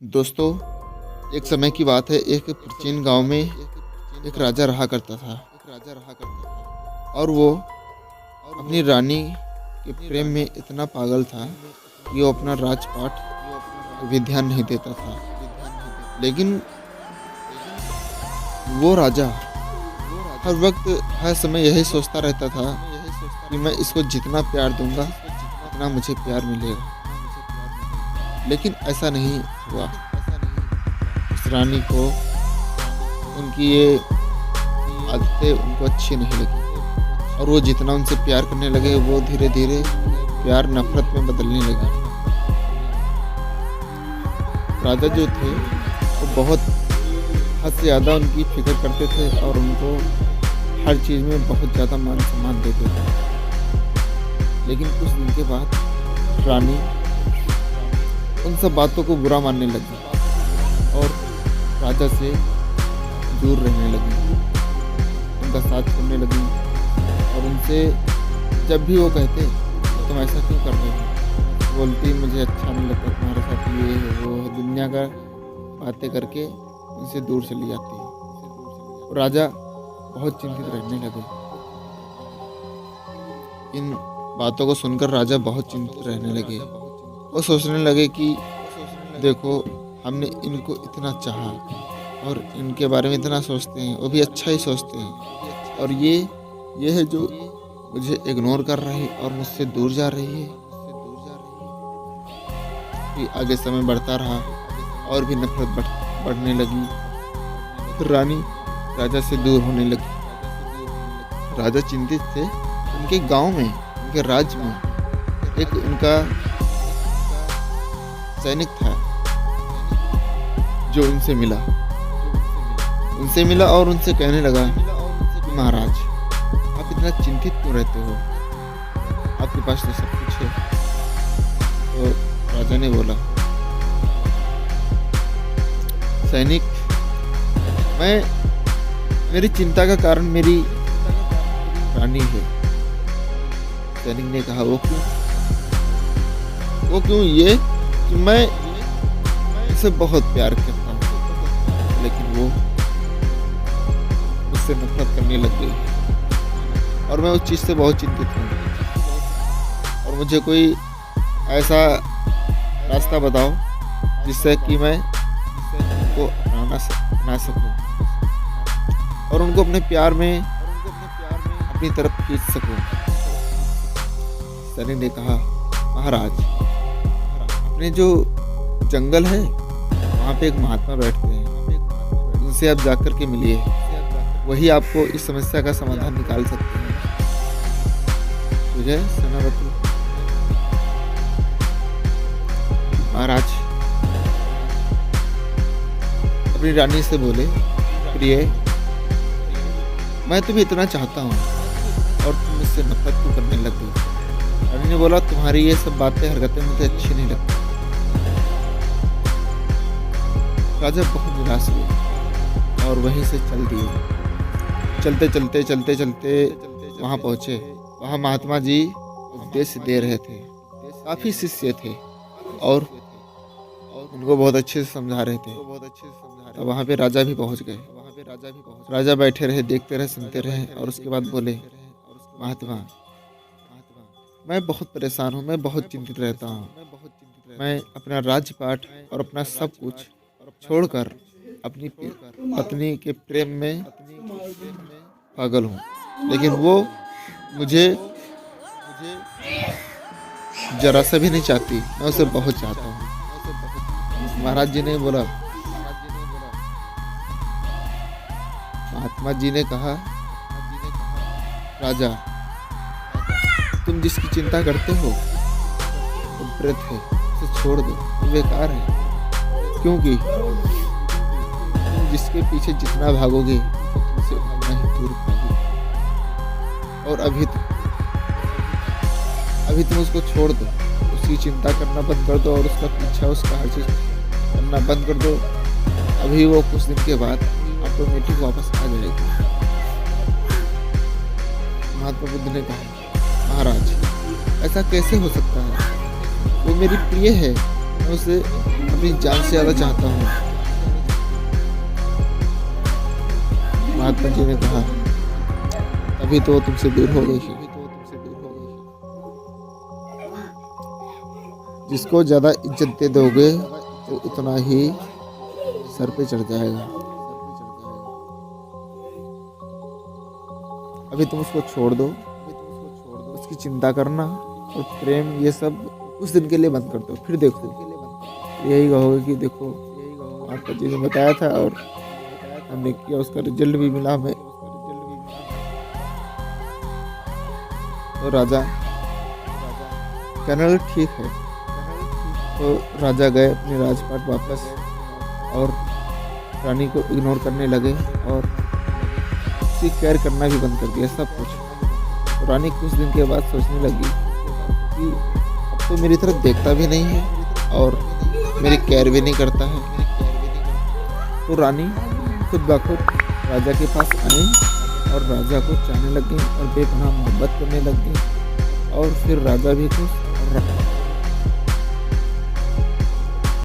दोस्तों, एक समय की बात है। एक प्राचीन गांव में एक राजा रहा करता था और वो अपनी रानी के प्रेम में इतना पागल था कि वो अपना राजपाट पे भी ध्यान नहीं देता था। लेकिन वो राजा हर वक्त हर समय यही सोचता रहता था कि मैं इसको जितना प्यार दूंगा उतना मुझे प्यार मिलेगा। लेकिन ऐसा नहीं हुआ। उस रानी को उनकी ये आदतें उनको अच्छी नहीं लगी और वो जितना उनसे प्यार करने लगे वो धीरे धीरे प्यार नफरत में बदलने लगा। राजा जो थे वो बहुत हद से ज़्यादा उनकी फिक्र करते थे और उनको हर चीज़ में बहुत ज़्यादा मान सम्मान देते थे। लेकिन कुछ दिन के बाद रानी उन सब बातों को बुरा मानने लगी और राजा से दूर रहने लगी, उनका साथ छोड़ने लगी और उनसे जब भी वो कहते तुम ऐसा क्यों कर रहे हो, बोलती मुझे अच्छा नहीं लगता तुम्हारे साथ, ये है वो है, दुनिया का बातें करके उनसे दूर चली जाती है। राजा बहुत चिंतित रहने लगे। इन बातों को सुनकर राजा बहुत चिंतित रहने लगे। वो सोचने लगे कि देखो, हमने इनको इतना चाहा और इनके बारे में इतना सोचते हैं, वो भी अच्छा ही सोचते हैं, और ये है जो मुझे इग्नोर कर रही है और मुझसे दूर जा रही है। फिर आगे समय बढ़ता रहा और भी नफरत बढ़ने लगी। फिर रानी राजा से दूर होने लगी। राजा चिंतित थे। उनके गांव में, उनके राज्य में एक उनका सैनिक था जो उनसे मिला और उनसे कहने लगा कि महाराज, आप इतना चिंतित क्यों रहते हो, आपके पास तो सब कुछ है। तो राजा ने बोला, सैनिक, मेरी चिंता का कारण मेरी रानी है। सैनिक ने कहा, वो क्यों? ये कि मैं उसे बहुत प्यार करता हूँ, लेकिन वो मुझसे नफरत करने लग गई और मैं उस चीज़ से बहुत चिंतित हूँ और मुझे कोई ऐसा रास्ता बताओ जिससे कि मैं उनको अपना सकूं और उनको अपने प्यार में अपनी तरफ खींच सकूं। सैनिक ने कहा, महाराज, अपने जो जंगल है वहाँ पे एक महात्मा बैठते हैं, उनसे आप जाकर के मिलिए, वही आपको इस समस्या का समाधान निकाल सकते हैं। तुझे सेनापति महाराज अपनी रानी से बोले, प्रिय, मैं तुम्हें इतना चाहता हूँ और तुम मुझसे नफरत क्यों करने लग गई। रानी ने बोला, तुम्हारी ये सब बातें हरकतें मुझे अच्छी नहीं लगती। राजा बहुत निराश हुए और वहीं से चल दिए। चलते वहाँ पहुँचे। वहाँ महात्मा जी उपदेश दे रहे थे। काफ़ी शिष्य थे और उनको बहुत अच्छे से समझा रहे थे। तो वहाँ पे राजा भी पहुँच गए। राजा बैठे रहे, देखते रहे, सुनते रहे और उसके बाद बोले, महात्मा, मैं बहुत परेशान हूँ, मैं बहुत चिंतित रहता हूँ। मैं अपना राजपाट और अपना सब कुछ छोड़कर अपनी पत्नी के प्रेम में पागल हूँ, लेकिन वो मुझे जरा सा भी नहीं चाहती, मैं उसे बहुत चाहता हूँ। महाराज जी ने बोला, महात्मा जी ने कहा, राजा, तुम जिसकी चिंता करते हो वो प्रेत है, उसे छोड़ दो, वो बेकार है। क्योंकि तुम जिसके पीछे जितना भागोगे उसे उतना ही दूर पाओगे। और अभी तुम उसको छोड़ दो, उसकी चिंता करना बंद कर दो और उसका पीछा, उसका हर चीज करना बंद कर दो। अभी वो कुछ दिन के बाद ऑटोमेटिक वापस आ जाएगी। महात्मा बुद्ध ने कहा, महाराज, ऐसा कैसे हो सकता है? वो मेरी प्रिय है, मैं उसे अपनी जान से ज़्यादा चाहता हूँ। महात्मा जी ने कहा, तभी तो वो तुमसे दूर हो गई है। जिसको ज़्यादा इज्जत दे दोगे तो उतना ही सर पे चढ़ जाएगा। अभी तुम उसको छोड़ दो, उसकी चिंता करना और प्रेम ये सब कुछ दिन के लिए बंद कर दो, फिर देखो यही कहोगे कि देखो आपका जी ने बताया था और हमने किया, उसका रिजल्ट भी मिला हमें। तो राजा कहने लगे ठीक है। तो राजा गए अपने राजपाट वापस और रानी को इग्नोर करने लगे और उसकी केयर करना भी बंद कर दिया सब कुछ। तो रानी कुछ दिन के बाद सोचने लगी कि अब तो मेरी तरफ देखता भी नहीं है और मेरी केयर भी नहीं करता है। तो रानी खुद ब खुद राजा के पास आई और राजा को चाहने लग गई और बेपनाह मोहब्बत करने लग गई और फिर राजा भी खुश और